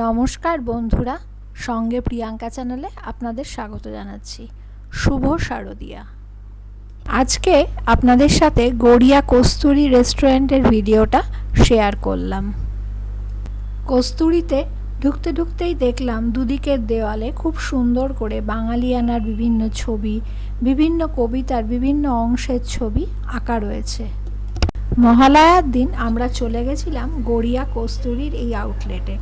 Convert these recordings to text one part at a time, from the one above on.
নমস্কার বন্ধুরা, সঙ্গে প্রিয়াঙ্কা চ্যানেলে আপনাদের স্বাগত জানাচ্ছি। শুভ শারদিয়া। আজকে আপনাদের সাথে গড়িয়া কস্তুরী রেস্টুরেন্টের ভিডিওটা শেয়ার করলাম। কস্তুরীতে ঢুকতে ঢুকতেই দেখলাম দুদিকের দেওয়ালে খুব সুন্দর করে বাঙালিয়ানার বিভিন্ন ছবি, বিভিন্ন কবিতার বিভিন্ন অংশের ছবি আঁকা রয়েছে। মহালয়ার দিন আমরা চলে গেছিলাম গড়িয়া কস্তুরীর এই আউটলেটে।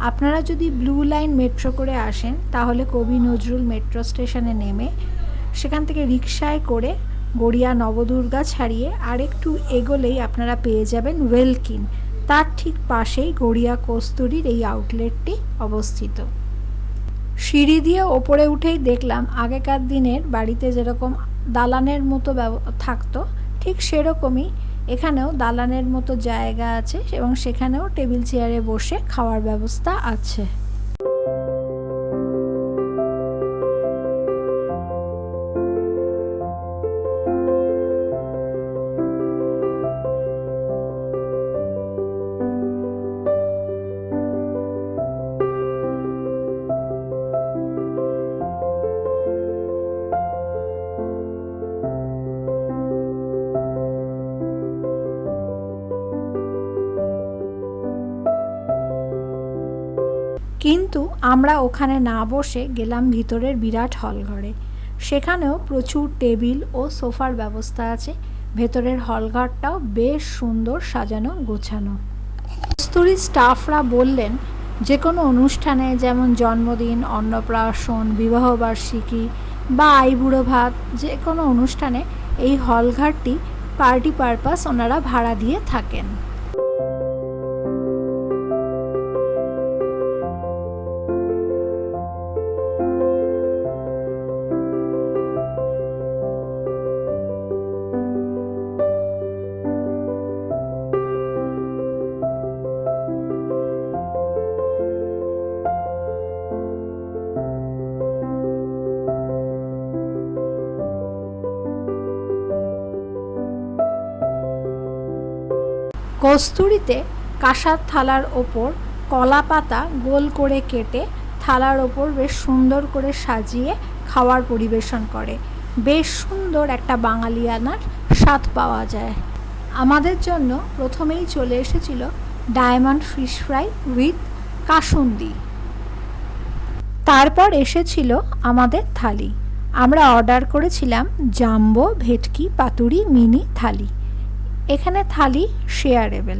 আপনারা যদি ব্লু লাইন মেট্রো করে আসেন তাহলে কবি নজরুল মেট্রো স্টেশনে নেমে সেখান থেকে রিকশায় করে গড়িয়া নবদুর্গা ছাড়িয়ে আরেকটু এগোলেই আপনারা পেয়ে যাবেন ওয়েলকিন। তার ঠিক পাশেই গড়িয়া কস্তুরীর এই আউটলেটটি অবস্থিত। সিঁড়ি দিয়ে ওপরে উঠেই দেখলাম আগেকার দিনের বাড়িতে যেরকম দালানের মতো থাকতো ঠিক সেরকমই এখানেও দালানের মতো জায়গা আছে এবং সেখানেও টেবিল চেয়ারে বসে খাওয়ার ব্যবস্থা আছে। কিন্তু আমরা ওখানে না বসে গেলাম ভিতরের বিরাট হলঘরে। সেখানেও প্রচুর টেবিল ও সোফার ব্যবস্থা আছে। ভেতরের হলঘরটাও বেশ সুন্দর সাজানো গোছানো। কস্তুরী স্টাফরা বললেন যে কোনো অনুষ্ঠানে যেমন জন্মদিন, অন্নপ্রাশন, বিবাহবার্ষিকী বা আইবুড়ো ভাত, যে কোনো অনুষ্ঠানে এই হলঘরটি পার্টি পারপাস ওনারা ভাড়া দিয়ে থাকেন। কস্তুরীতে কাঁসার থালার ওপর কলা পাতা গোল করে কেটে থালার ওপর বেশ সুন্দর করে সাজিয়ে খাওয়ার পরিবেশন করে। বেশ সুন্দর একটা বাঙালিয়ানার স্বাদ পাওয়া যায়। আমাদের জন্য প্রথমেই চলে এসেছিল diamond fish fry with kasundi. তারপর এসেছিল আমাদের থালি। আমরা অর্ডার করেছিলাম জাম্বো ভেটকি পাতুরি মিনি থালি। এখানে থালি শেয়ারেবল।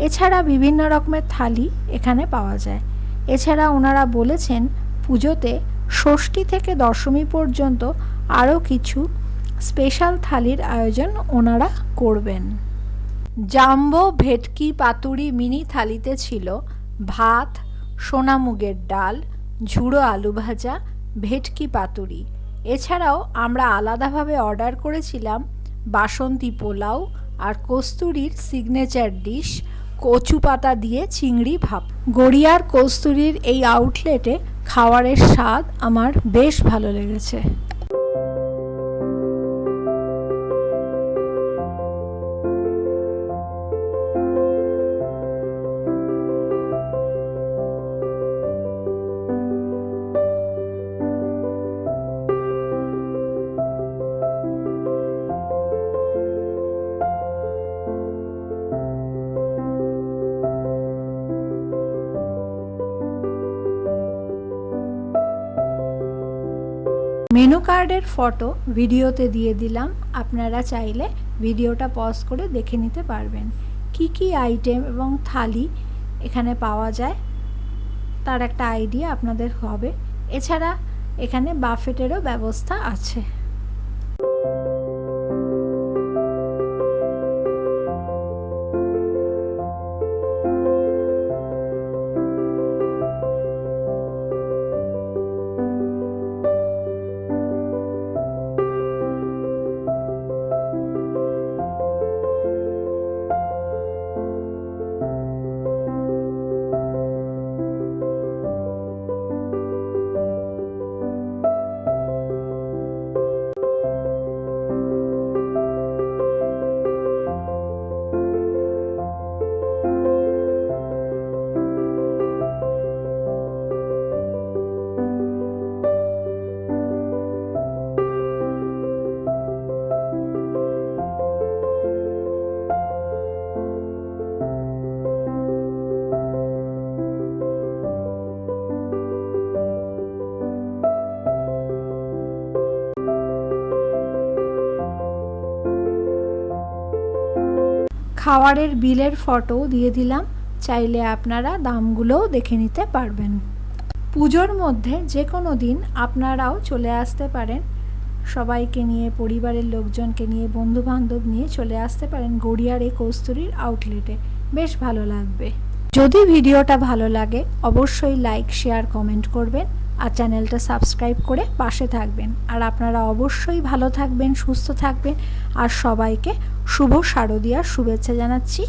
এছাড়া বিভিন্ন রকমের থালি এখানে পাওয়া যায়। এছাড়া ওনারা বলেছেন পুজোতে ষষ্ঠী থেকে দশমী পর্যন্ত আরও কিছু স্পেশাল থালির আয়োজন ওনারা করবেন। জাম্বো ভেটকি পাতুরি মিনি থালিতে ছিল ভাত, সোনামুগের ডাল, ঝুড়ো আলু ভাজা, ভেটকি পাতুরি। এছাড়াও আমরা আলাদাভাবে অর্ডার করেছিলাম বাসন্তী পোলাও আর কস্তুরীর সিগনেচার ডিশ কচু পাতা দিয়ে চিংড়ি ভাপা। গড়িয়ার কস্তুরীর এই আউটলেটে খাবারের স্বাদ আমার বেশ ভালো লেগেছে। মেনু কার্ডের ফটো ভিডিওতে দিয়ে দিলাম, আপনারা চাইলে ভিডিওটা পজ করে দেখে নিতে পারবেন। কি কি আইটেম এবং থালি এখানে পাওয়া যায় তার একটা আইডিয়া আপনাদের হবে। এছাড়া এখানে বাফেটেরও ব্যবস্থা আছে। খাওয়ারের বিলের ফটো দিয়ে দিলাম, চাইলে আপনারা দামগুলোও দেখে নিতে পারবেন। পুজোর মধ্যে যে কোনো দিন আপনারাও চলে আসতে পারেন, সবাইকে নিয়ে, পরিবারের লোকজনকে নিয়ে, বন্ধুবান্ধব নিয়ে চলে আসতে পারেন গড়িয়ার এই কস্তুরীর আউটলেটে, বেশ ভালো লাগবে। যদি ভিডিওটা ভালো লাগে অবশ্যই লাইক, শেয়ার, কমেন্ট করবেন আর চ্যানেলটা সাবস্ক্রাইব করে পাশে থাকবেন। আর আপনারা অবশ্যই ভালো থাকবেন, সুস্থ থাকবেন আর সবাইকে শুভ শারদীয়ার শুভেচ্ছা জানাচ্ছি।